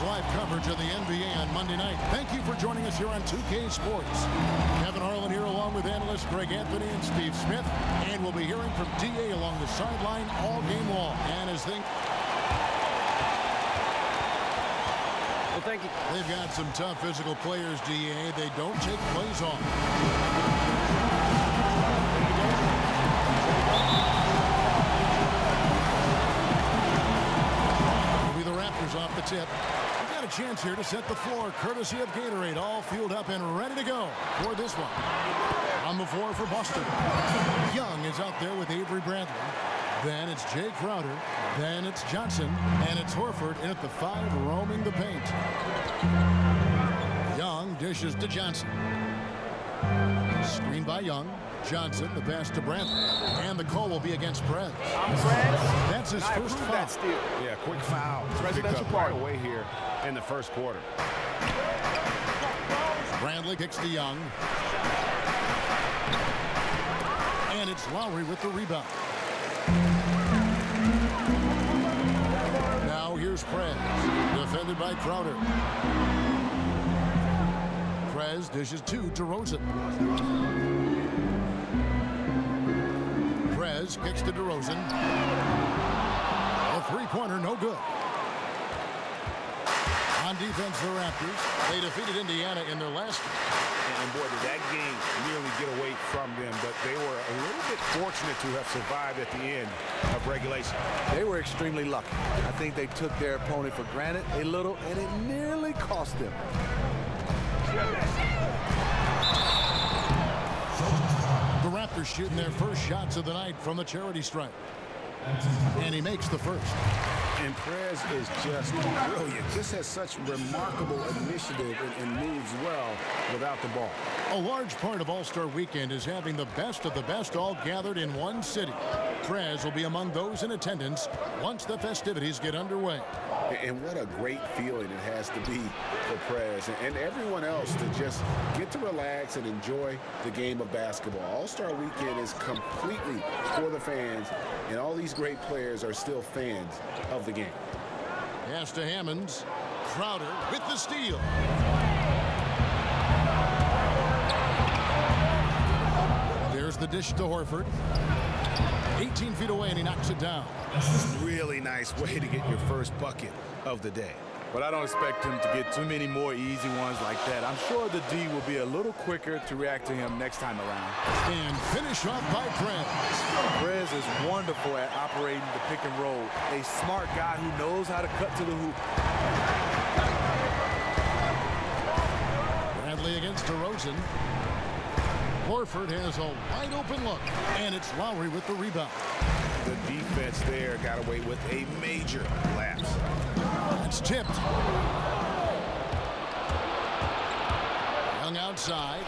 live coverage of the NBA on Monday night. Thank you for joining us here on 2K Sports. Kevin Harlan here along with analysts Greg Anthony and Steve Smith. And we'll be hearing from DA along the sideline all game long. And as things... Well, thank you. They've got some tough physical players, DA. They don't take plays off. It'll be the Raptors off the tip. We've got a chance here to set the floor, courtesy of Gatorade, all fueled up and ready to go for this one. On the floor for Boston. Young is out there with Avery Bradley. Then it's Jay Crowder. Then it's Johnson. And it's Horford in at the 5, roaming the paint. Young dishes to Johnson. Screen by Young. Johnson, the pass to Bradley. And the call will be against Prez. That's his first foul. That steal. Yeah, quick foul. Residential part away here in the first quarter. Bradley kicks to Young. And it's Lowry with the rebound. Now here's Prez, defended by Crowder. Prez dishes to DeRozan. Prez kicks to DeRozan. A three-pointer, no good. On defense, the Raptors. They defeated Indiana in their last. And boy, did that game nearly get away from them, but they were a little bit fortunate to have survived at the end of regulation. They were extremely lucky. I think they took their opponent for granted a little, and it nearly cost them. The Raptors shooting their first shots of the night from the charity stripe. And he makes the first. And Prez is just brilliant. Just has such remarkable initiative and moves well without the ball. A large part of All-Star Weekend is having the best of the best all gathered in one city. Prez will be among those in attendance once the festivities get underway. And what a great feeling it has to be for Prez and everyone else to just get to relax and enjoy the game of basketball. All-Star Weekend is completely for the fans, and all these great players are still fans of the game. Pass to Hammonds. Crowder with the steal. There's the dish to Horford. 18 feet away, and he knocks it down. Really nice way to get your first bucket of the day. But I don't expect him to get too many more easy ones like that. I'm sure the D will be a little quicker to react to him next time around. And finish off by Prez. Prez is wonderful at operating the pick and roll. A smart guy who knows how to cut to the hoop. Bradley against DeRozan. Horford has a wide open look. And it's Lowry with the rebound. The defense there got away with a major lapse. It's tipped. Young outside.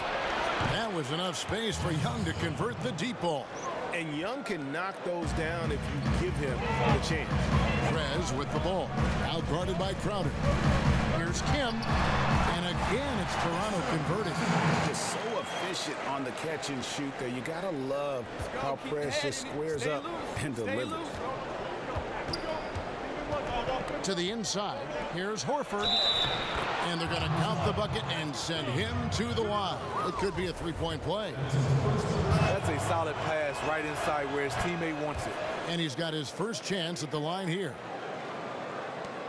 That was enough space for Young to convert the deep ball. And Young can knock those down if you give him the chance. Prez with the ball. Out guarded by Crowder. Here's Kim. And again, it's Toronto converting. Just so efficient on the catch and shoot there. You got to love how Prez just squares up and delivers. To the inside. Here's Horford. And they're going to count the bucket and send him to the line. It could be a three-point play. That's a solid pass right inside where his teammate wants it. And he's got his first chance at the line here.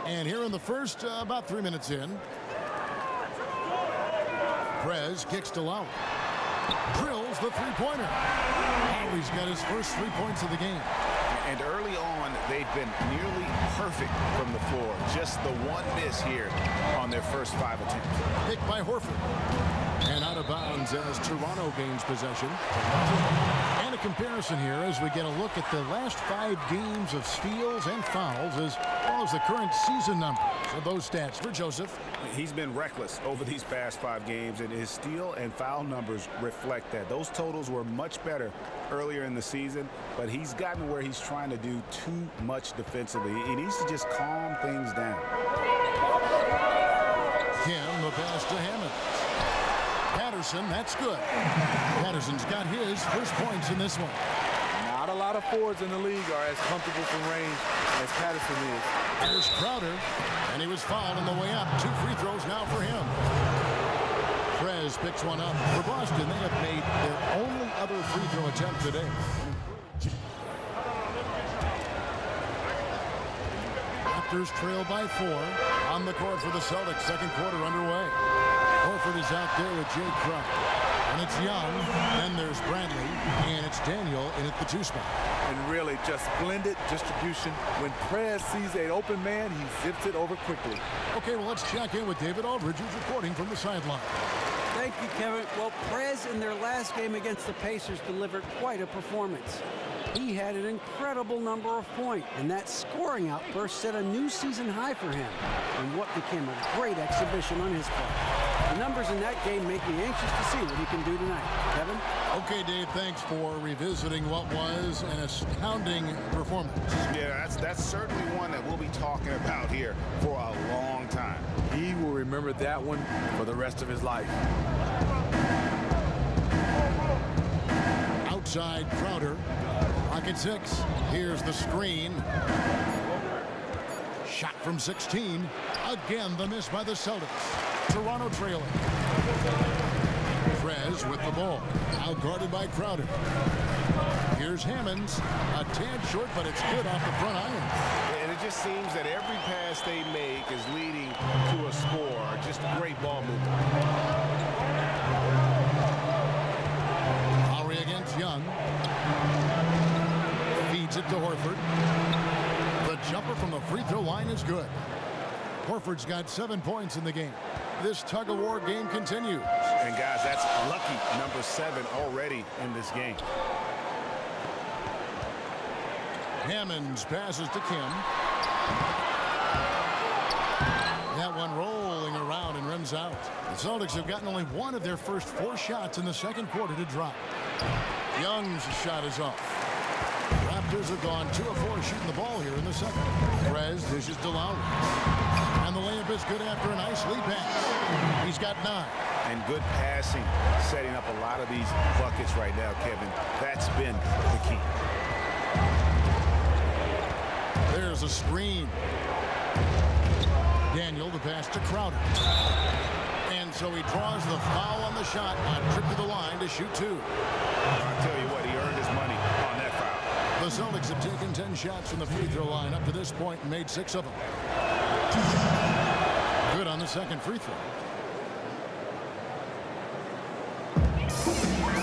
And here in the first, about 3 minutes in. Prez kicks to Lowry. Drills the three-pointer. Oh, he's got his first 3 points of the game. And early on, they've been nearly perfect from the floor. Just the one miss here on their first 5 attempts. Picked by Horford. And out of bounds as Toronto gains possession. And a comparison here as we get a look at the last 5 games of steals and fouls as well as the current season numbers of those stats for Joseph. He's been reckless over these past 5 games, and his steal and foul numbers reflect that. Those totals were much better earlier in the season, but he's gotten where he's trying to do too much defensively. He needs to just calm things down. Kim, the pass to Hammond. Patterson, that's good. Patterson's got his first points in this one. Not a lot of forwards in the league are as comfortable from range as Patterson is. Here's Crowder, and he was fouled on the way up. 2 free throws now for him. Perez picks one up. For Boston, they have made their only other free throw attempt today. Raptors trail by 4 on the court for the Celtics. Second quarter underway. Horford is out there with Jay Crowder. And it's Young, then there's Bradley, and it's Daniel in at the 2 spot. And really just splendid distribution. When Perez sees an open man, he zips it over quickly. Okay, well, let's check in with David Aldridge, who's reporting from the sideline. Thank you, Kevin. Well, Perez in their last game against the Pacers delivered quite a performance. He had an incredible number of points, and that scoring outburst set a new season high for him in what became a great exhibition on his part. The numbers in that game make me anxious to see what he can do tonight. Kevin? Okay, Dave, thanks for revisiting what was an astounding performance. Yeah, that's certainly one that we'll be talking about here for a long time. He will remember that one for the rest of his life. Outside Crowder. Pocket 6. Here's the screen. Shot from 16. Again, the miss by the Celtics. Toronto trailing. Perez with the ball. Out guarded by Crowder. Here's Hammonds. A tad short, but it's good off the front iron. And it just seems that every pass they make is leading to a score. Just great ball movement. Lowry against Young. Feeds it to Horford. The jumper from the free throw line is good. Horford's got 7 points in the game. This tug-of-war game continues. And guys, that's lucky number 7 already in this game. Hammonds passes to Kim. That one rolling around and rims out. The Celtics have gotten only 1 of their first 4 shots in the second quarter to drop. Young's shot is off. Raptors have gone 2 of 4 shooting the ball here in the second. Perez dishes to Lowry. And the layup is good after a nice lead pass. He's got 9. And good passing, setting up a lot of these buckets right now, Kevin. That's been the key. There's a screen. Daniel, the pass to Crowder. And so he draws the foul on the shot. A trip to the line to shoot 2. I'll tell you what, he earned his money on that foul. The Celtics have taken 10 shots from the free throw line up to this point and made 6 of them. Good on the second free throw.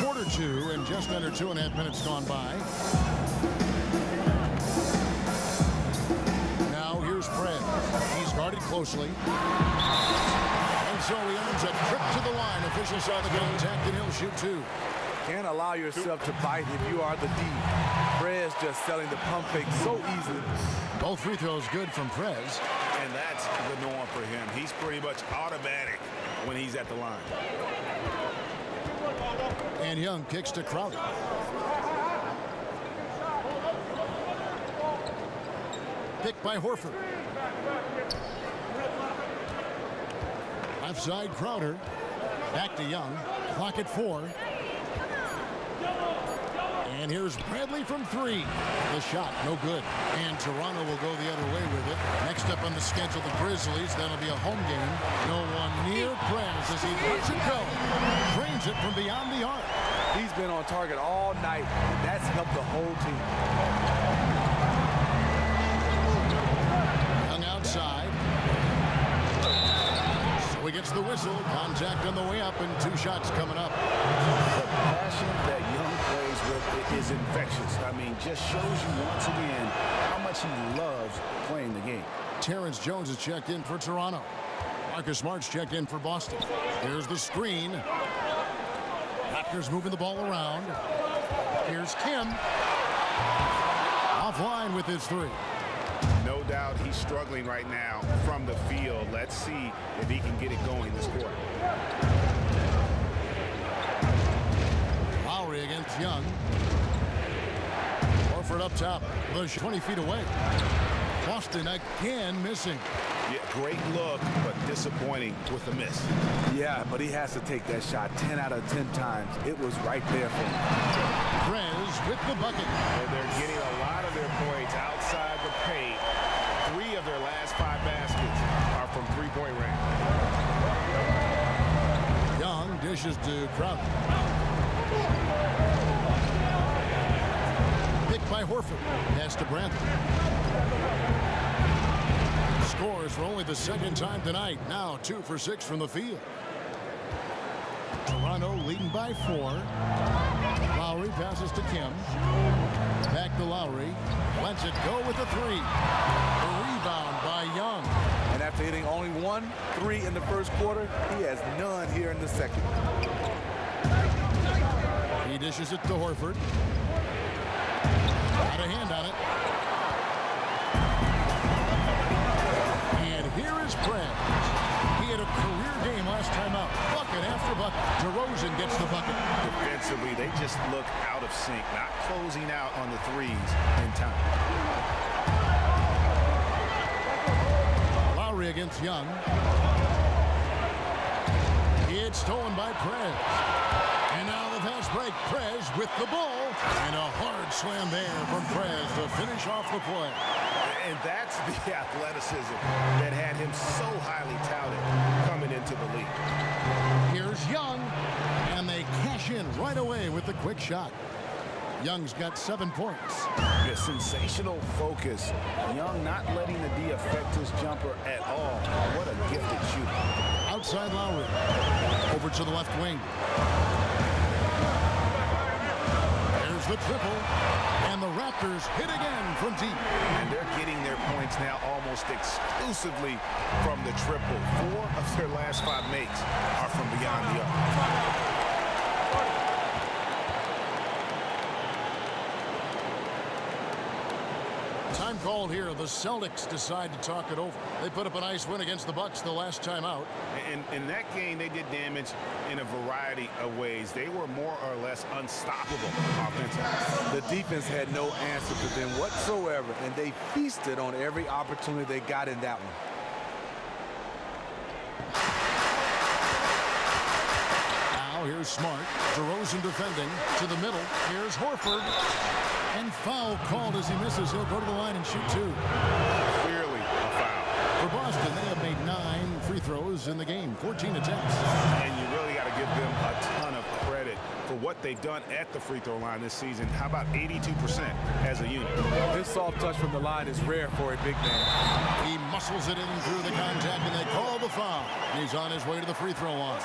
Quarter 2 and just under 2.5 minutes gone by. Now here's Fred. He's guarded closely. And so he earns a trip to the line. Officials saw the contact and he'll shoot 2. Can't allow yourself to bite if you are the D. Perez just selling the pump fake so easily. Both free throws good from Perez. And that's the norm for him. He's pretty much automatic when he's at the line. And Young kicks to Crowder. Picked by Horford. Left side Crowder. Back to Young. Clock at 4. And here's Bradley from 3. The shot, no good. And Toronto will go the other way with it. Next up on the schedule, the Grizzlies. That'll be a home game. No one near Perez as he lets it go. Drains it from beyond the arc. He's been on target all night, and that's helped the whole team. Young outside. So he gets the whistle. Contact on the way up, and 2 shots coming up. The passion that Young plays with is infectious. I mean, just shows you once again how much he loves playing the game. Terrence Jones is checked in for Toronto. Marcus Smart's checked in for Boston. Here's the screen. Raptors moving the ball around. Here's Kim. Offline with his 3. No doubt he's struggling right now from the field. Let's see if he can get it going this quarter. Lowry against Young. Horford up top. Bush 20 feet away. Boston again missing. Yeah, great look, but disappointing with a miss. Yeah, but he has to take that shot 10 out of 10 times. It was right there for him. Perez with the bucket. And they're getting a lot of their points outside the paint. 3 of their last 5 baskets are from three-point range. Young dishes to Crowder. Picked by Horford. Pass to Bradley. Scores for only the second time tonight. Now 2 for 6 from the field. Toronto leading by 4. Lowry passes to Kim. Back to Lowry. Lets it go with the 3. The rebound by Young. And after hitting only 1 3 in the first quarter, he has none here in the second. He dishes it to Horford. Got a hand on it. And here is Perez. He had a career game last time out. Bucket after bucket. DeRozan gets the bucket. Defensively, they just look out of sync, not closing out on the threes in time. Lowry against Young. It's stolen by Perez. And now the fast break. Perez with the ball. And a hard slam there from Perez to finish off the play. And that's the athleticism that had him so highly touted coming into the league. Here's Young. And they cash in right away with the quick shot. Young's got 7 points. The sensational focus. Young not letting the D affect his jumper at all. What a gifted shooter. Outside Lowry. Over to the left wing. There's the triple. And the Raptors hit again from deep. And they're getting their points now almost exclusively from the triple. 4 of their last 5 makes are from beyond the arc. Time called here. The Celtics decide to talk it over. They put up a nice win against the Bucks the last time out. And in that game, they did damage in a variety of ways. They were more or less unstoppable offensively. The defense had no answer for them whatsoever, and they feasted on every opportunity they got in that one. Now here's Smart. DeRozan defending to the middle. Here's Horford. And foul called as he misses. He'll go to the line and shoot 2. Clearly a foul. For Boston, they have made 9 free throws in the game, 14 attempts. And you really got to give them a ton of credit for what they've done at the free throw line this season. How about 82% as a unit? This soft touch from the line is rare for a big man. He muscles it in through the contact, and they call the foul. He's on his way to the free throw line.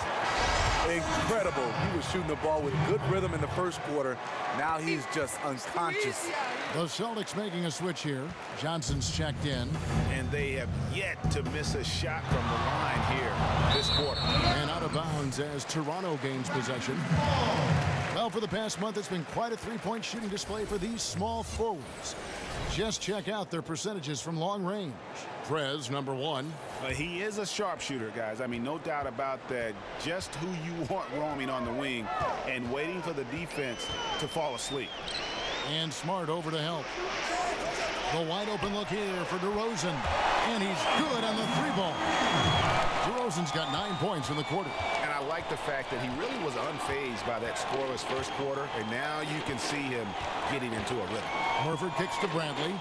Incredible. He was shooting the ball with good rhythm in the first quarter. Now he's just unconscious. The Celtics making a switch here. Johnson's checked in. And they have yet to miss a shot from the line here this quarter. And out of bounds as Toronto gains possession. Well, for the past month, it's been quite a three-point shooting display for these small forwards. Just check out their percentages from long range. Perez, number 1. He is a sharpshooter, guys. I mean, no doubt about that. Just who you want roaming on the wing and waiting for the defense to fall asleep. And Smart over to help. The wide open look here for DeRozan. And he's good on the 3-ball. DeRozan's got 9 points in the quarter. And I like the fact that he really was unfazed by that scoreless first quarter. And now you can see him getting into a rhythm. Horford kicks to Bradley.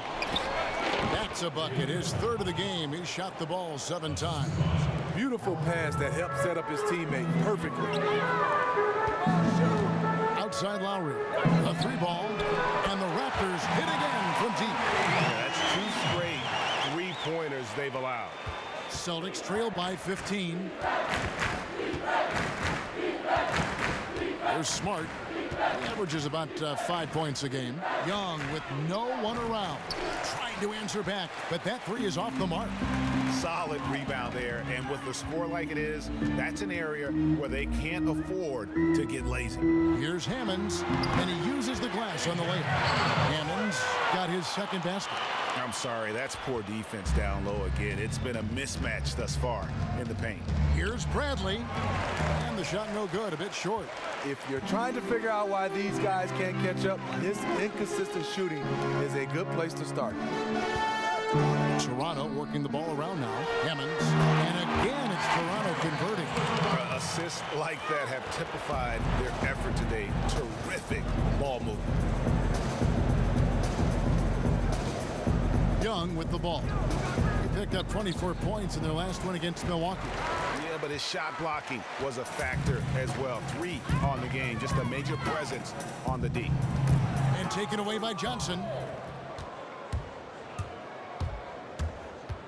That's a bucket. His 3rd of the game. He shot the ball 7 times. Beautiful pass that helped set up his teammate perfectly. Outside Lowry. A 3-ball. And the Raptors hit again from deep. Yeah, that's 2 straight 3-pointers they've allowed. Celtics trail by 15. There's Smart. He averages about 5 points a game. Young with no one around. Trying to answer back, but that 3 is off the mark. Solid rebound there, and with the score like it is, that's an area where they can't afford to get lazy. Here's Hammonds, and he uses the glass on the layup. Hammonds got his 2nd basket. I'm sorry, that's poor defense down low again. It's been a mismatch thus far in the paint. Here's Bradley, and the shot no good, a bit short. If you're trying to figure out why these guys can't catch up, this inconsistent shooting is a good place to start. Toronto working the ball around now. Hammonds, and again it's like that have typified their effort today. Terrific ball movement. Young with the ball. He picked up 24 points in their last one against Milwaukee. Yeah, but his shot blocking was a factor as well. 3 on the game, just a major presence on the D. And taken away by Johnson.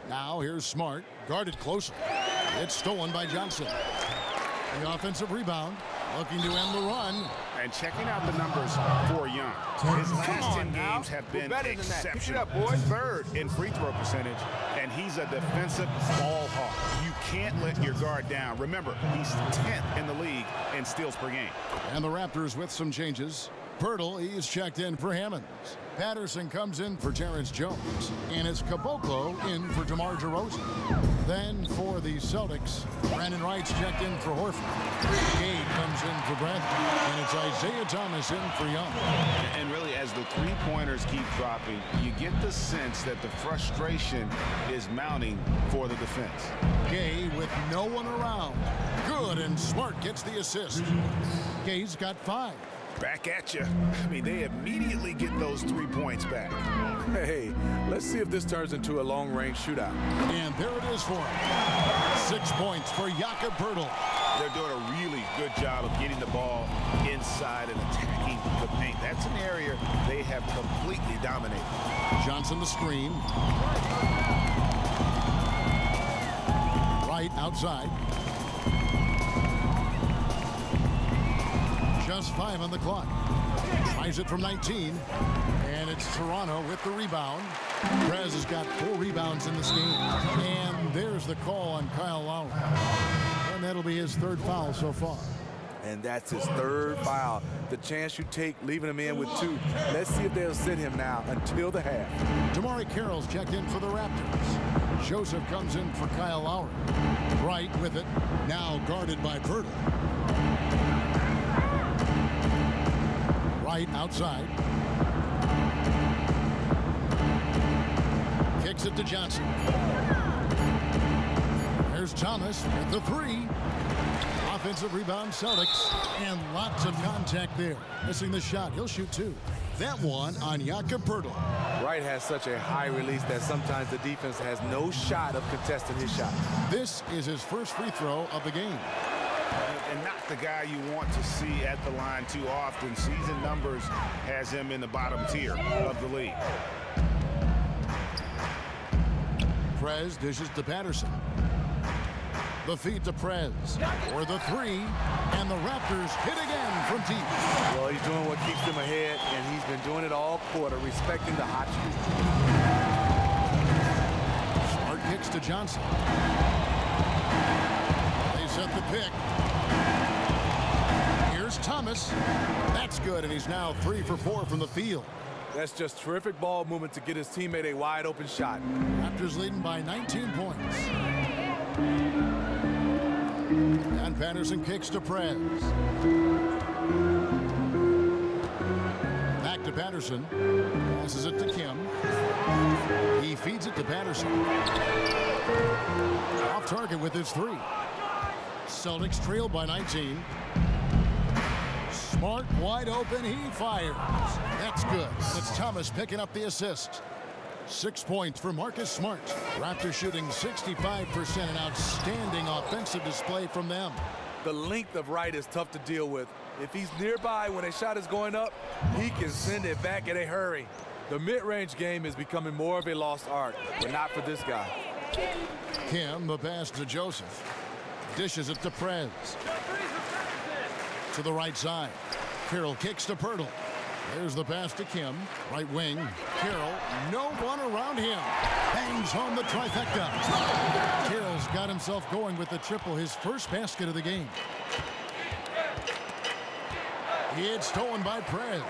Now here's Smart, guarded closely. It's stolen by Johnson. The offensive rebound, looking to end the run. And checking out the numbers for Young. His last 10 games have been exceptional. Third in free throw percentage, and he's a defensive ball hawk. You can't let your guard down. Remember, he's 10th in the league in steals per game. And the Raptors with some changes. Pirtle, he's checked in for Hammonds. Patterson comes in for Terrence Jones. And it's Caboclo in for DeMar DeRozan. Then for the Celtics, Brandon Wright's checked in for Horford. Gay comes in for Bradley. And it's Isaiah Thomas in for Young. And really, as the three-pointers keep dropping, you get the sense that the frustration is mounting for the defense. Gay with no one around. Good, and Smart gets the assist. Gay's got 5. Back at you. I mean, they immediately get those 3 points back. Hey, let's see if this turns into a long-range shootout. And there it is for him. 6 points for Jakob Poeltl. They're doing a really good job of getting the ball inside and attacking the paint. That's an area they have completely dominated. Johnson the screen. Right outside. Just 5 on the clock. Tries it from 19. And it's Toronto with the rebound. Prez has got 4 rebounds in this game. And there's the call on Kyle Lowry. And that'll be his 3rd foul so far. And that's his 3rd foul. The chance you take leaving him in with 2. Let's see if they'll sit him now until the half. Damari Carroll's checked in for the Raptors. Joseph comes in for Kyle Lowry. Wright with it. Now guarded by Poeltl. Right outside. Kicks it to Johnson. There's Thomas with the 3. Offensive rebound, Celtics. And lots of contact there. Missing the shot. He'll shoot 2. That one on Jakob Poeltl. Wright has such a high release that sometimes the defense has no shot of contesting his shot. This is his first free throw of the game. And not the guy you want to see at the line too often. Season numbers has him in the bottom tier of the league. Prez dishes to Patterson. The feed to Prez for the 3, and the Raptors hit again from deep. Well, he's doing what keeps him ahead, and he's been doing it all quarter, respecting the hot streak. Smart kicks to Johnson. They set the pick. Here's Thomas. That's good, and he's now 3 for 4 from the field. That's just terrific ball movement to get his teammate a wide open shot. Raptors leading by 19 points. And Patterson kicks to Prez. Back to Patterson. Passes it to Kim. He feeds it to Patterson. Off target with his 3. Celtics trail by 19. Smart wide open. He fires. That's good. It's Thomas picking up the assist. 6 points for Marcus Smart. Raptors shooting 65%. An outstanding offensive display from them. The length of Wright is tough to deal with. If he's nearby when a shot is going up, he can send it back in a hurry. The mid-range game is becoming more of a lost art, but not for this guy. Kim, the pass to Joseph. Dishes it to Prez. To the right side. Carroll kicks to Poeltl. There's the pass to Kim. Right wing. Carroll, no one around him. Bangs home the trifecta. Carroll's got himself going with the triple, his first basket of the game. It's stolen by Prez.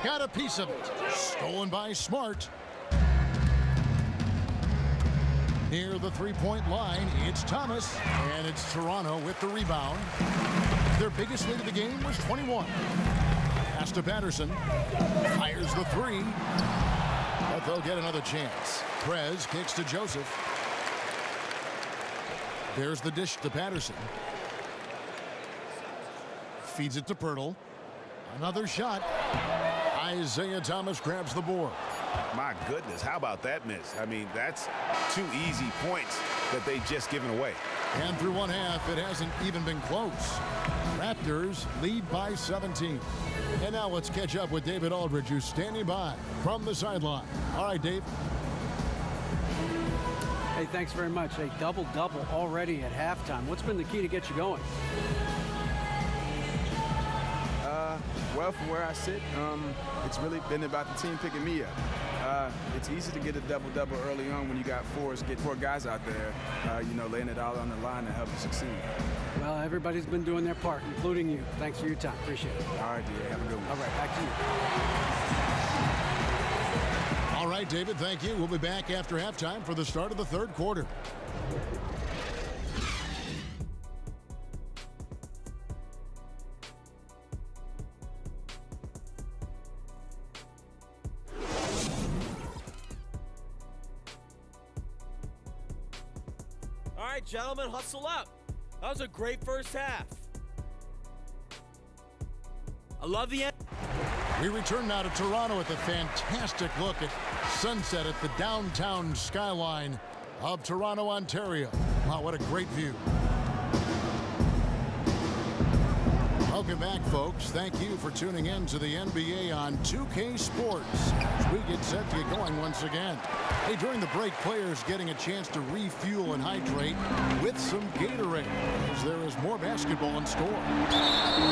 Got a piece of it. Stolen by Smart. Near the three-point line, it's Thomas, and it's Toronto with the rebound. Their biggest lead of the game was 21. Pass to Patterson. Fires the 3. But they'll get another chance. Prez kicks to Joseph. There's the dish to Patterson. Feeds it to Pirtle. Another shot. Isaiah Thomas grabs the board. My goodness, how about that miss? I mean, that's 2 easy points that they've just given away. And through one half, it hasn't even been close. Raptors lead by 17. And now let's catch up with David Aldridge, who's standing by from the sideline. All right, Dave. Hey, thanks very much. A double-double already at halftime. What's been the key to get you going? Well, from where I sit, it's really been about the team picking me up. It's easy to get a double-double early on when you got four guys out there, laying it all on the line to help you succeed. Well, everybody's been doing their part, including you. Thanks for your time. Appreciate it. All right, D.A. Have a good one. All right, back to you. All right, David, thank you. We'll be back after halftime for the start of the third quarter. All right, gentlemen, hustle up. That was a great first half. I love the end. We return now to Toronto with a fantastic look at sunset at the downtown skyline of Toronto, Ontario. Wow, what a great view. Welcome back, folks. Thank you for tuning in to the NBA on 2K Sports as we get set to get going once again. Hey, during the break, players getting a chance to refuel and hydrate with some Gatorade as there is more basketball in store.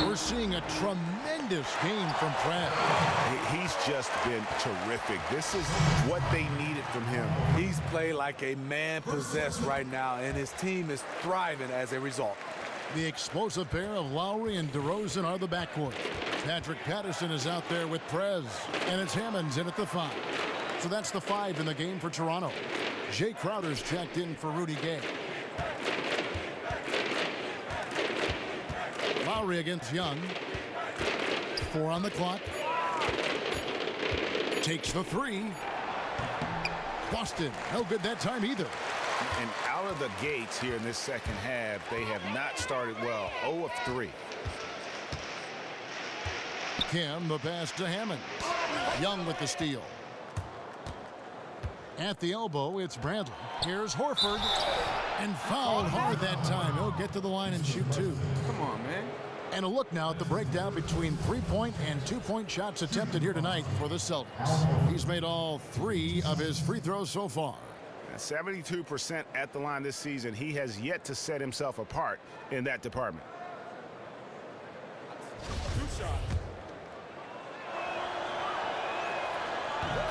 We're seeing a tremendous game from Pratt. He's just been terrific. This is what they needed from him. He's played like a man possessed right now, and his team is thriving as a result. The explosive pair of Lowry and DeRozan are the backcourt. Patrick Patterson is out there with Prez, and it's Hammonds in at the 5. So that's the 5 in the game for Toronto. Jay Crowder's checked in for Rudy Gay. Lowry against Young. 4 on the clock. Takes the 3. Boston, no good that time either. And out of the gates here in this second half, they have not started well. 0 of 3. Kim, the pass to Hammond. Young with the steal. At the elbow, it's Bradley. Here's Horford. And fouled hard that time. He'll get to the line and shoot 2. Come on, man. And a look now at the breakdown between 3-point and 2-point shots attempted here tonight for the Celtics. He's made all 3 of his free throws so far. 72% at the line this season. He has yet to set himself apart in that department.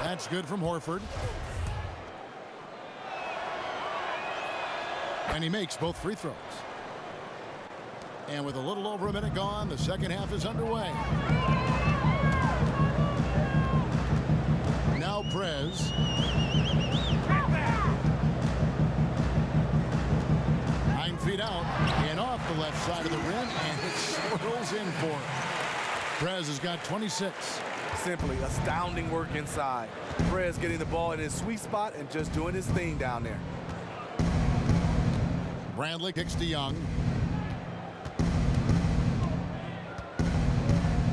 That's good from Horford. And he makes both free throws. And with a little over a minute gone, the second half is underway. Now Prez. 9 feet out and off the left side of the rim, and it swirls in for him. Prez has got 26. Simply astounding work inside. Prez getting the ball in his sweet spot and just doing his thing down there. Bradley kicks to Young.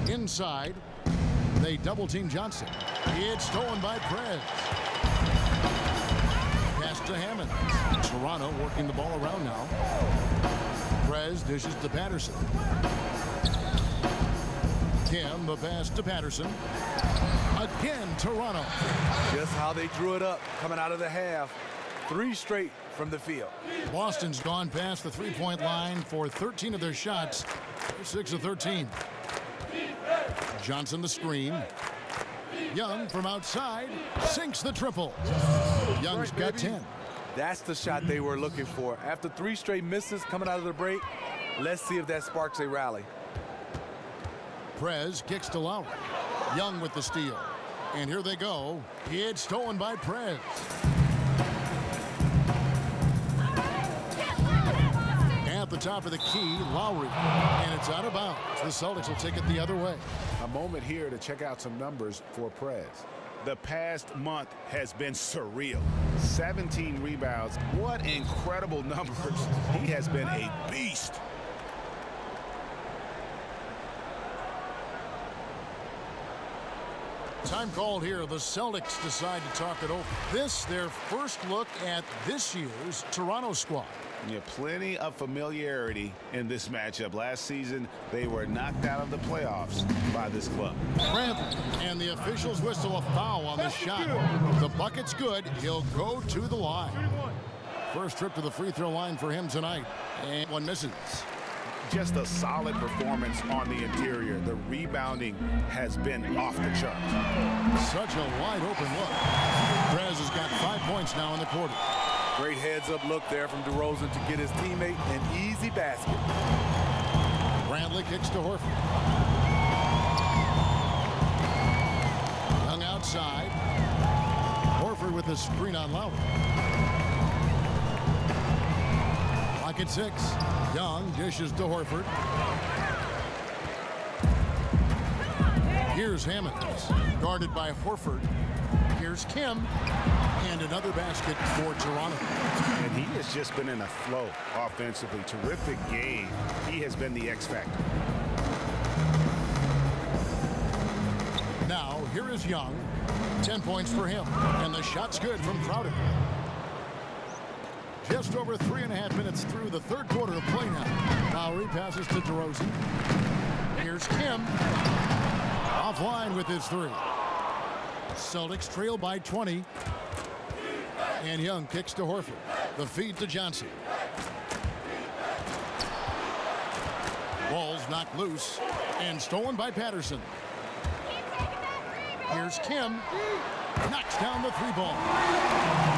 Inside, they double-team Johnson. It's stolen by Prez. Pass to Hammond. Toronto working the ball around now. Prez dishes to Patterson. Kim, the pass to Patterson. Again, Toronto. Just how they drew it up coming out of the half. 3 straight from the field. Boston's gone past the three-point line for 13 of their shots. 6 of 13. Johnson the screen. Young from outside sinks the triple. Young's got 10. That's the shot they were looking for. After 3 straight misses coming out of the break, let's see if that sparks a rally. Prez kicks to Lowry. Young with the steal. And here they go. It's stolen by Prez. At the top of the key, Lowry. And it's out of bounds. The Celtics will take it the other way. A moment here to check out some numbers for Prez. The past month has been surreal. 17 rebounds. What incredible numbers. He has been a beast. Time called here. The Celtics decide to talk it over. This, their first look at this year's Toronto squad. Yeah, plenty of familiarity in this matchup. Last season, they were knocked out of the playoffs by this club. Bradley, and the officials whistle a foul on the shot. The bucket's good. He'll go to the line. First trip to the free throw line for him tonight. And one misses. Just a solid performance on the interior. The rebounding has been off the charts. Such a wide open look. Perez has got 5 points now in the quarter. Great heads-up look there from DeRozan to get his teammate an easy basket. Bradley kicks to Horford. Young outside. Horford with the screen on Lowry. Clock at 6. Young dishes to Horford. Here's Hammonds, guarded by Horford. Here's Kim, and another basket for Toronto. And he has just been in a flow offensively. Terrific game. He has been the X factor. Now, here is Young. 10 points for him, and the shot's good from Crowder. Just over 3.5 minutes through the third quarter of play now. Lowry passes to DeRozan. Here's Kim. Offline with his three. Celtics trail by 20. And Young kicks to Horford. The feed to Johnson. Ball's knocked loose and stolen by Patterson. Here's Kim. Knocks down the three ball.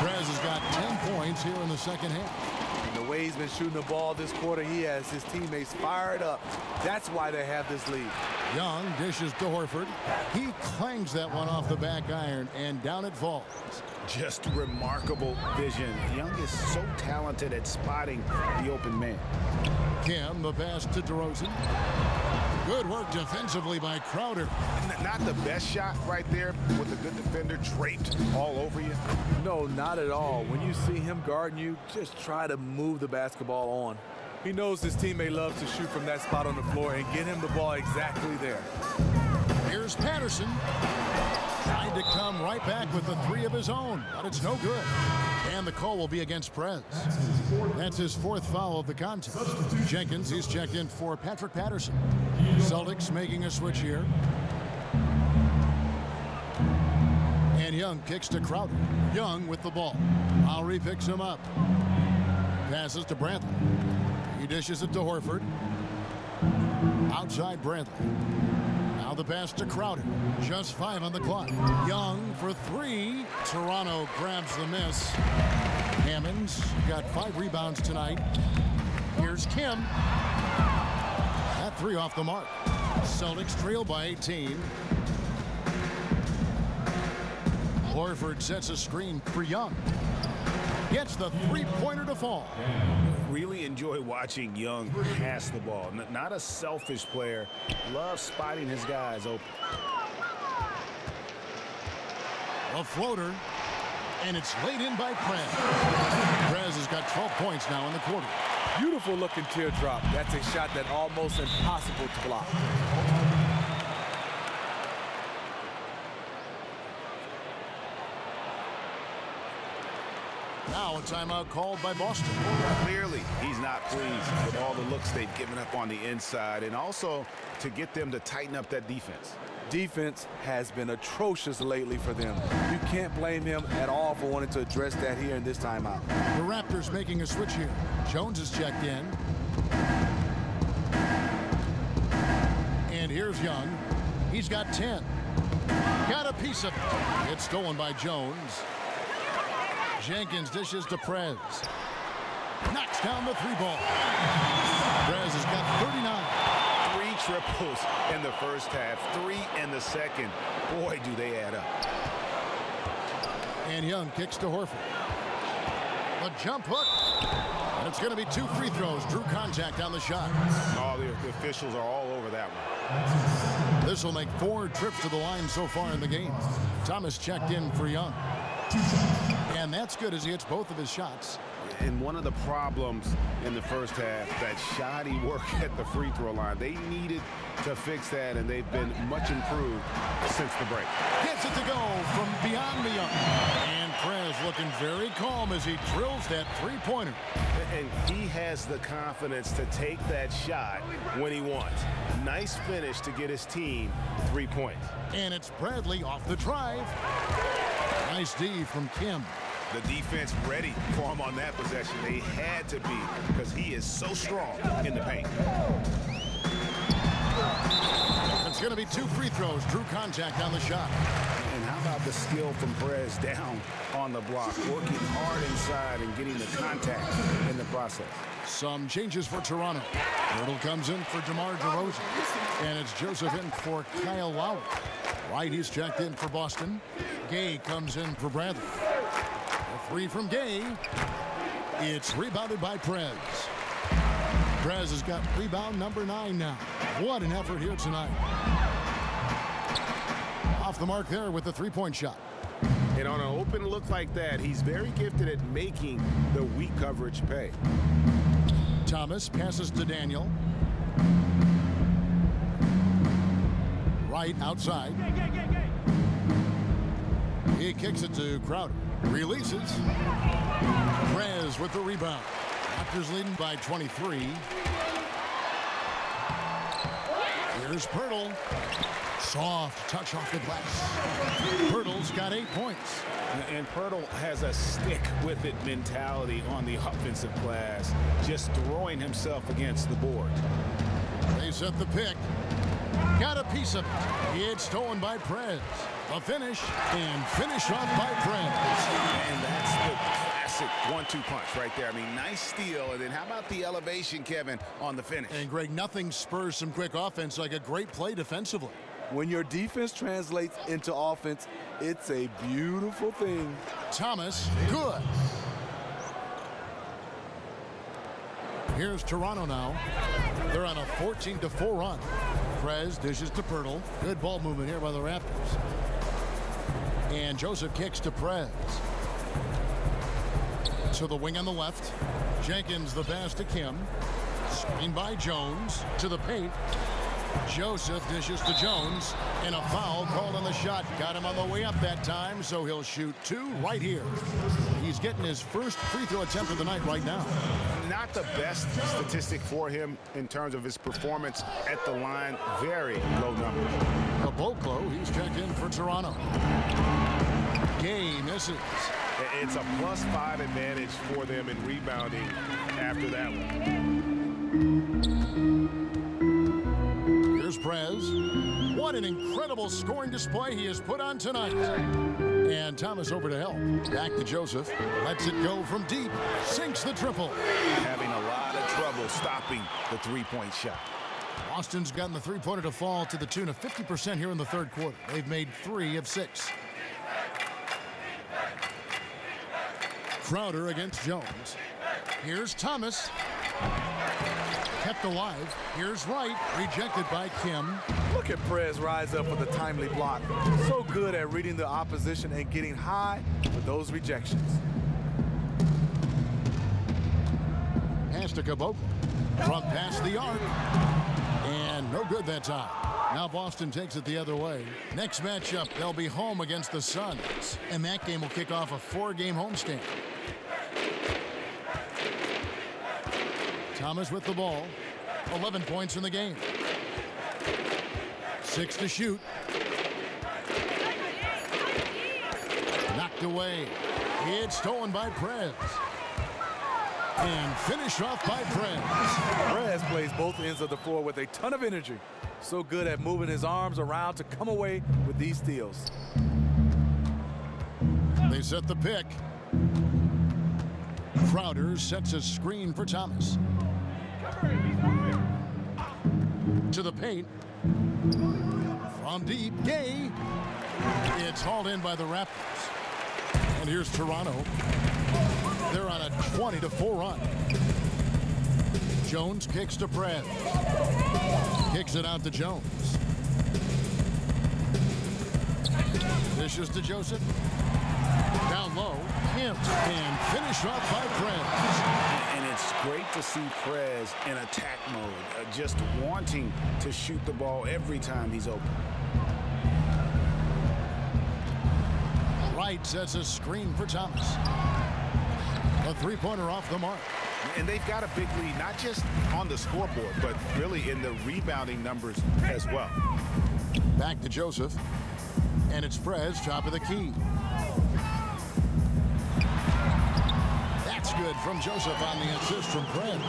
Perez has got 10 points here in the second half. And the way he's been shooting the ball this quarter, he has his teammates fired up. That's why they have this lead. Young dishes to Horford. He clangs that one off the back iron, and down it falls. Just remarkable vision. Young is so talented at spotting the open man. Kim, the pass to DeRozan. Good work defensively by Crowder. Not the best shot right there with a good defender draped all over you. No, not at all. When you see him guarding you, just try to move the basketball on. He knows his teammate loves to shoot from that spot on the floor and get him the ball exactly there. Here's Patterson. Trying to come right back with the three of his own, but it's no good. And the call will be against Perez. That's his fourth foul of the contest. Jenkins, he's checked in for Patrick Patterson. Celtics making a switch here. And Young kicks to Crowder. Young with the ball. Lowry picks him up. Passes to Bradley. He dishes it to Horford. Outside Bradley. Now the pass to Crowder. Just 5 on the clock. Young for 3. Toronto grabs the miss. Hammonds got 5 rebounds tonight. Here's Kim. That 3 off the mark. Celtics trail by 18. Horford sets a screen for Young. Gets the three-pointer to fall. Really enjoy watching Young pass the ball. Not a selfish player. Loves spotting his guys open. A floater, and it's laid in by Perez. Perez has got 12 points now in the quarter. Beautiful looking teardrop. That's a shot that almost impossible to block. Now a timeout called by Boston. Clearly, he's not pleased with all the looks they've given up on the inside, and also to get them to tighten up that defense. Defense has been atrocious lately for them. You can't blame him at all for wanting to address that here in this timeout. The Raptors making a switch here. Jones is checked in. And here's Young. He's got 10. Got a piece of it. It's stolen by Jones. Jenkins dishes to Perez. Knocks down the three ball. Perez has got 39. 3 triples in the first half, 3 in the second. Boy, do they add up. And Young kicks to Horford. A jump hook. And it's going to be 2 free throws. Drew contact on the shot. Oh, the officials are all over that one. This will make 4 trips to the line so far in the game. Thomas checked in for Young. And that's good as he hits both of his shots. And one of the problems in the first half, that shoddy work at the free throw line. They needed to fix that, and they've been much improved since the break. Gets it to go from beyond the Young. And Prez looking very calm as he drills that three-pointer. And he has the confidence to take that shot when he wants. Nice finish to get his team 3 points. And it's Bradley off the drive. Nice D from Kim. The defense ready for him on that possession. They had to be, because he is so strong in the paint. It's going to be 2 free throws. Drew contact on the shot. And how about the skill from Perez down on the block, working hard inside and getting the contact in the process. Some changes for Toronto. Hurdle comes in for DeMar DeRozan. And it's Joseph in for Kyle Lowry. White, he's checked in for Boston. Gay comes in for Bradley. A 3 from Gay. It's rebounded by Prez. Prez has got rebound number 9 now. What an effort here tonight. Off the mark there with the 3-point shot. And on an open look like that, he's very gifted at making the weak coverage pay. Thomas passes to Daniel. Right outside. He kicks it to Crowder. Releases. Prez with the rebound. Raptors leading by 23. Here's Pirtle. Soft touch off the glass. Pirtle's got 8 points. And Pirtle has a stick-with-it mentality on the offensive glass, just throwing himself against the board. They set the pick. Got a piece of it. It's stolen by Prez. A finish, and finish off by Prez. And that's the classic 1-2 punch right there. I mean, nice steal. And then how about the elevation, Kevin, on the finish? And Greg, nothing spurs some quick offense like a great play defensively. When your defense translates into offense, it's a beautiful thing. Thomas, good. Here's Toronto now. They're on a 14-4 run. Prez dishes to Pirtle. Good ball movement here by the Raptors. And Joseph kicks to Prez. To the wing on the left. Jenkins the pass to Kim. Screen by Jones to the paint. Joseph dishes to Jones, and a foul called on the shot. Got him on the way up that time, so he'll shoot 2 right here. He's getting his first free throw attempt of the night right now. Not the best statistic for him in terms of his performance at the line. Very low number. Caboclo, he's checked in for Toronto. Gay misses. It's a +5 advantage for them in rebounding after that one. Here's Prez. What an incredible scoring display he has put on tonight. And Thomas over to help. Back to Joseph. Lets it go from deep. Sinks the triple. Having a lot of trouble stopping the 3-point shot. Boston's gotten the 3-pointer to fall to the tune of 50% here in the third quarter. They've made 3 of 6. Crowder against Jones. Here's Thomas. Kept alive. Here's Wright. Rejected by Kim. Look at Prez rise up with a timely block. So good at reading the opposition and getting high with those rejections. Pass to Caboclo. Front past the arc. And no good that time. Now Boston takes it the other way. Next matchup, they'll be home against the Suns. And that game will kick off a 4-game homestand. Thomas with the ball. 11 points in the game. 6 to shoot. Knocked away. It's stolen by Prez. And finished off by Prez. Prez plays both ends of the floor with a ton of energy. So good at moving his arms around to come away with these steals. They set the pick. Crowder sets a screen for Thomas. To the paint. From deep, Gay. It's hauled in by the Raptors. And here's Toronto. They're on a 20-4 run. Jones kicks to Perez. Kicks it out to Jones. Dishes to Joseph. Down low. Kim. And finished off by Perez. And it's great to see Perez in attack mode, just wanting to shoot the ball every time he's open. Wright sets a screen for Thomas. A three-pointer off the mark. And they've got a big lead, not just on the scoreboard, but really in the rebounding numbers as well. Back to Joseph. And it's Perez, top of the key. That's good from Joseph on the assist from Perez.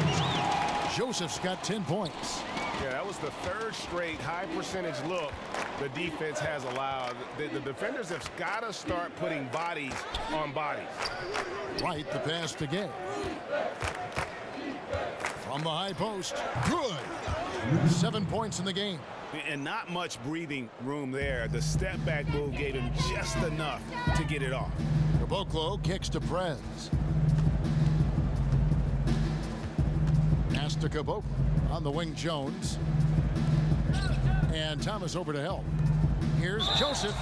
Joseph's got 10 points. Yeah, that was the third straight high percentage look the defense has allowed. The defenders have got to start putting bodies on bodies. Right, the pass to Gay. From the high post. Good. 7 points in the game. And not much breathing room there. The step back move gave him just enough to get it off. Caboclo kicks to Perez. Pass to Caboclo. On the wing, Jones. And Thomas over to help. Here's Joseph.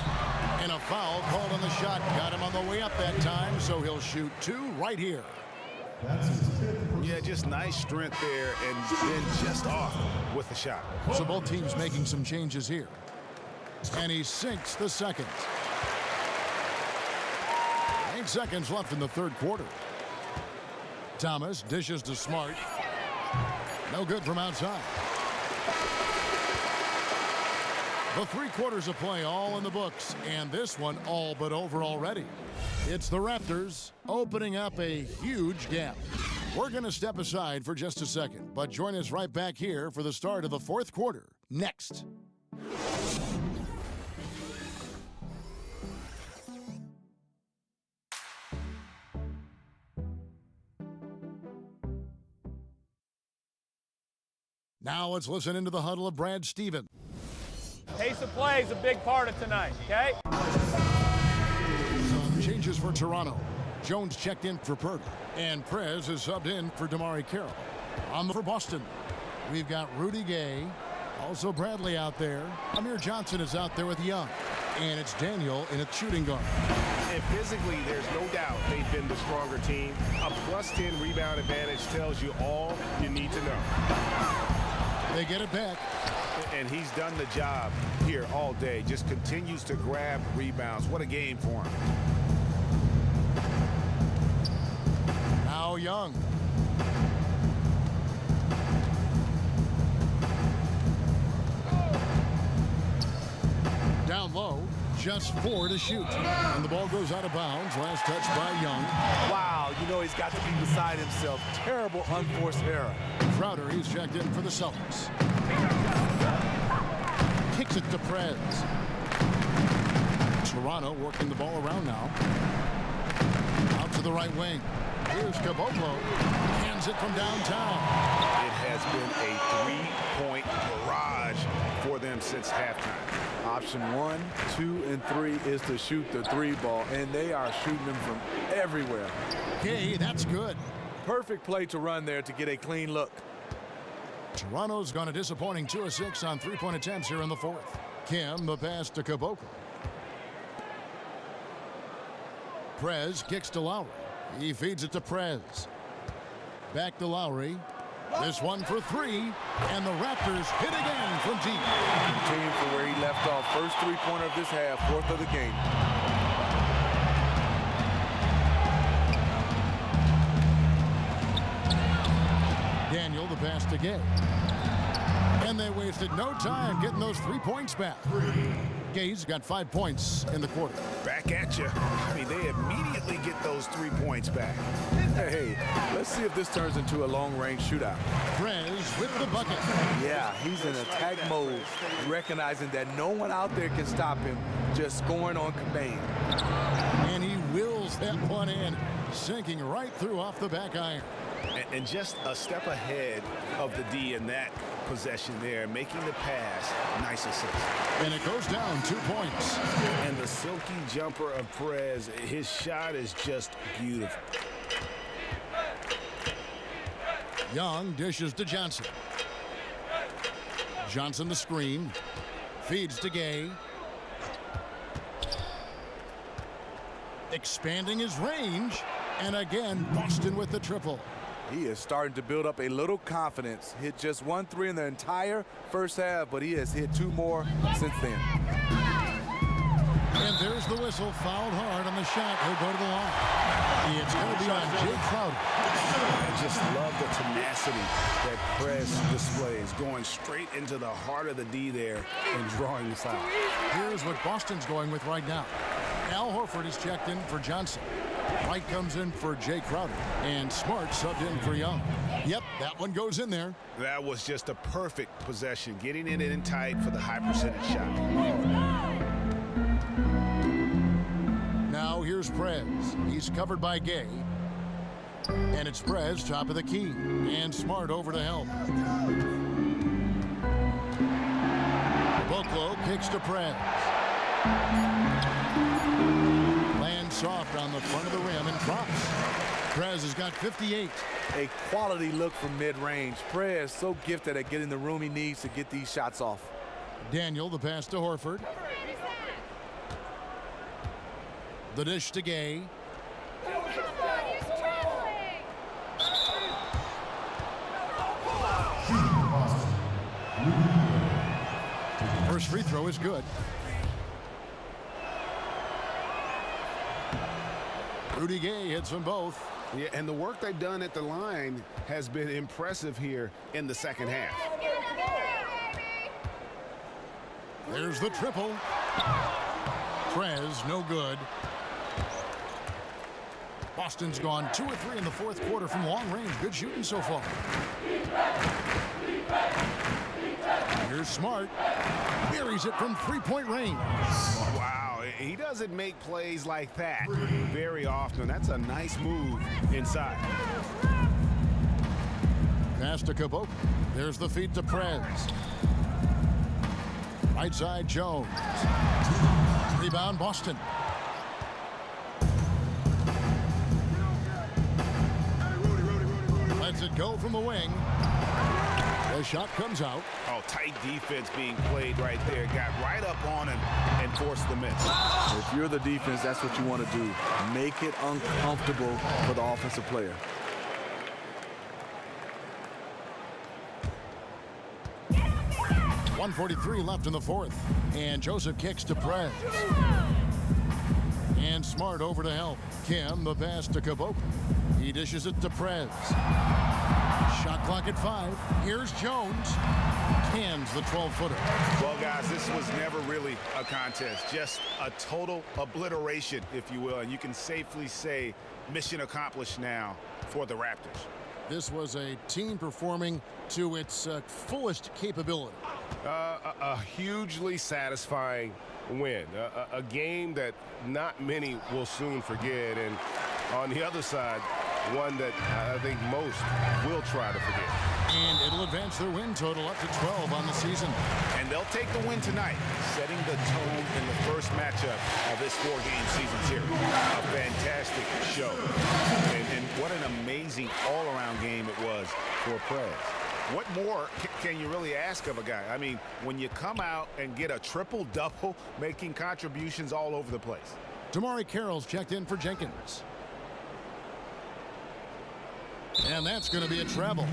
And a foul called on the shot. Got him on the way up that time, so he'll shoot 2 right here. Yeah, just nice strength there and then just off with the shot. So both teams making some changes here. And he sinks the second. 8 seconds left in the third quarter. Thomas dishes to Smart. No good from outside. The 3 quarters of play all in the books, and this one all but over already. It's the Raptors opening up a huge gap. We're going to step aside for just a second, but join us right back here for the start of the fourth quarter. Next. Now let's listen into the huddle of Brad Stevens. Pace of play is a big part of tonight, okay? Some changes for Toronto. Jones checked in for Purdy, and Perez is subbed in for Damari Carroll. For Boston, we've got Rudy Gay, also Bradley out there. Amir Johnson is out there with Young, and it's Daniel in a shooting guard. And physically, there's no doubt they've been the stronger team. A +10 rebound advantage tells you all you need to know. They get it back. And he's done the job here all day. Just continues to grab rebounds. What a game for him. Now Young. Down low, just 4 to shoot. And the ball goes out of bounds. Last touch by Young. Wow, you know he's got to be beside himself. Terrible unforced error. Crowder, he's checked in for the Celtics. Kicks it to Perez. Toronto working the ball around now. Out to the right wing. Here's Caboclo. Hands it from downtown. It has been a 3-point barrage for them since halftime. Option 1, 2, and 3 is to shoot the 3 ball, and they are shooting them from everywhere. Okay, that's good. Perfect play to run there to get a clean look. Toronto's gone a disappointing 2 of 6 on 3-point attempts here in the fourth. Kim, the pass to Caboclo. Perez kicks to Lowry. He feeds it to Perez. Back to Lowry. This one for 3, and the Raptors hit again from deep. Continuing from where he left off. First 3-pointer of this half, 4th of the game. Daniel, the pass to Gay. And they wasted no time getting those 3 points back. Gay's got 5 points in the quarter. Back at you. I mean, they immediately get those 3 points back. Hey, let's see if this turns into a long-range shootout. Perez with the bucket. Yeah, he's in attack mode, recognizing that no one out there can stop him, just scoring on command. And he wills that one in, sinking right through off the back iron. And just a step ahead of the D in that possession there, making the pass. Nice assist. And it goes down 2 points. And the silky jumper of Perez, his shot is just beautiful. Young dishes to Johnson. Johnson the screen. Feeds to Gay. Expanding his range. And again, Boston with the triple. He is starting to build up a little confidence. Hit just 1 3 in the entire first half, but he has hit 2 more since then. And there's the whistle. Fouled hard on the shot. He'll go to the line. It's going to be on Jay Crowder. I just love the tenacity that Prez displays, going straight into the heart of the D there and drawing the foul. Here's what Boston's going with right now. Al Horford is checked in for Johnson. White comes in for Jay Crowder. And Smart subbed in for Young. Yep, that one goes in there. That was just a perfect possession, getting it in tight for the high percentage shot. Now here's Prez. He's covered by Gay. And it's Prez, top of the key. And Smart over to help. Boklo kicks to Prez. Lands soft on the front of the rim and drops. Prez has got 58. A quality look from mid-range. Prez so gifted at getting the room he needs to get these shots off. Daniel, the pass to Horford. The dish to Gay. First free throw is good. Rudy Gay hits them both. Yeah, and the work they've done at the line has been impressive here in the second half. There's the triple. Prez, no good. Boston's gone 2 or 3 in the fourth quarter from long range. Good shooting so far. Here's Smart. Buries it from three-point range. Wow, he doesn't make plays like that very often. That's a nice move inside. Pass to Cabot. There's the feed to Prez. Right side, Jones. Rebound, Boston. Lets it go from the wing. The shot comes out. Oh, tight defense being played right there. Got right up on him and forced the miss. If you're the defense, that's what you want to do. Make it uncomfortable for the offensive player. .143 left in the fourth. And Joseph kicks to Prez. And Smart over to help. Kim, the pass to Cabot. He dishes it to Prez. Shot clock at 5. Here's Jones. Cans the 12-footer. Well, guys, this was never really a contest. Just a total obliteration, if you will. And you can safely say mission accomplished now for the Raptors. This was a team performing to its fullest capability. A hugely satisfying win. A game that not many will soon forget. And on the other side, one that I think most will try to forget. And it'll advance their win total up to 12 on the season. And they'll take the win tonight, setting the tone in the first matchup of this 4-game season series. A fantastic show. And what an amazing all-around game it was for Prez. What more can you really ask of a guy? I mean, when you come out and get a triple-double, making contributions all over the place. Damari Carroll's checked in for Jenkins. And that's going to be a travel.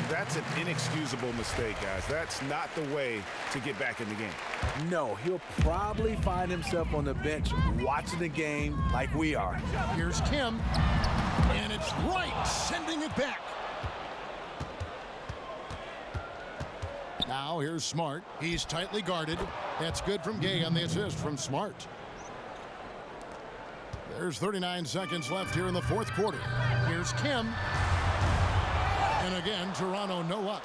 That's an inexcusable mistake, guys. That's not the way to get back in the game. No, he'll probably find himself on the bench watching the game like we are. Here's Kim. And it's right, sending it back. Now here's Smart. He's tightly guarded. That's good from Gay on the assist from Smart. There's 39 seconds left here in the fourth quarter. Here's Kim. And again, Toronto no up.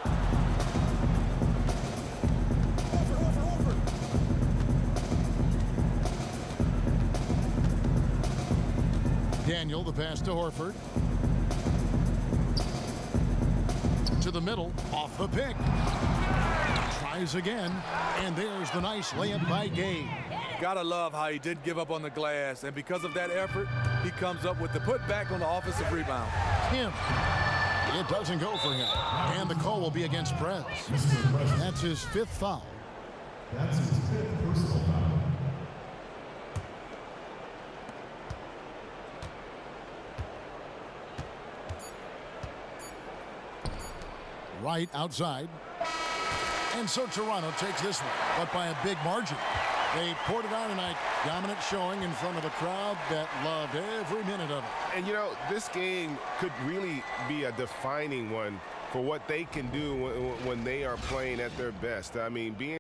Daniel, the pass to Horford. To the middle, off the pick. Tries again, and there's the nice layup by Gay. Gotta love how he didn't give up on the glass, and because of that effort, he comes up with the putback on the offensive rebound. Kim. It doesn't go for him. And the call will be against Prez. That's his 5th foul. That's his 5th personal foul. Right outside. And so Toronto takes this one, but by a big margin. They poured it on tonight. Dominant showing in front of a crowd that loved every minute of it. And, you know, this game could really be a defining one for what they can do when they are playing at their best. I mean, being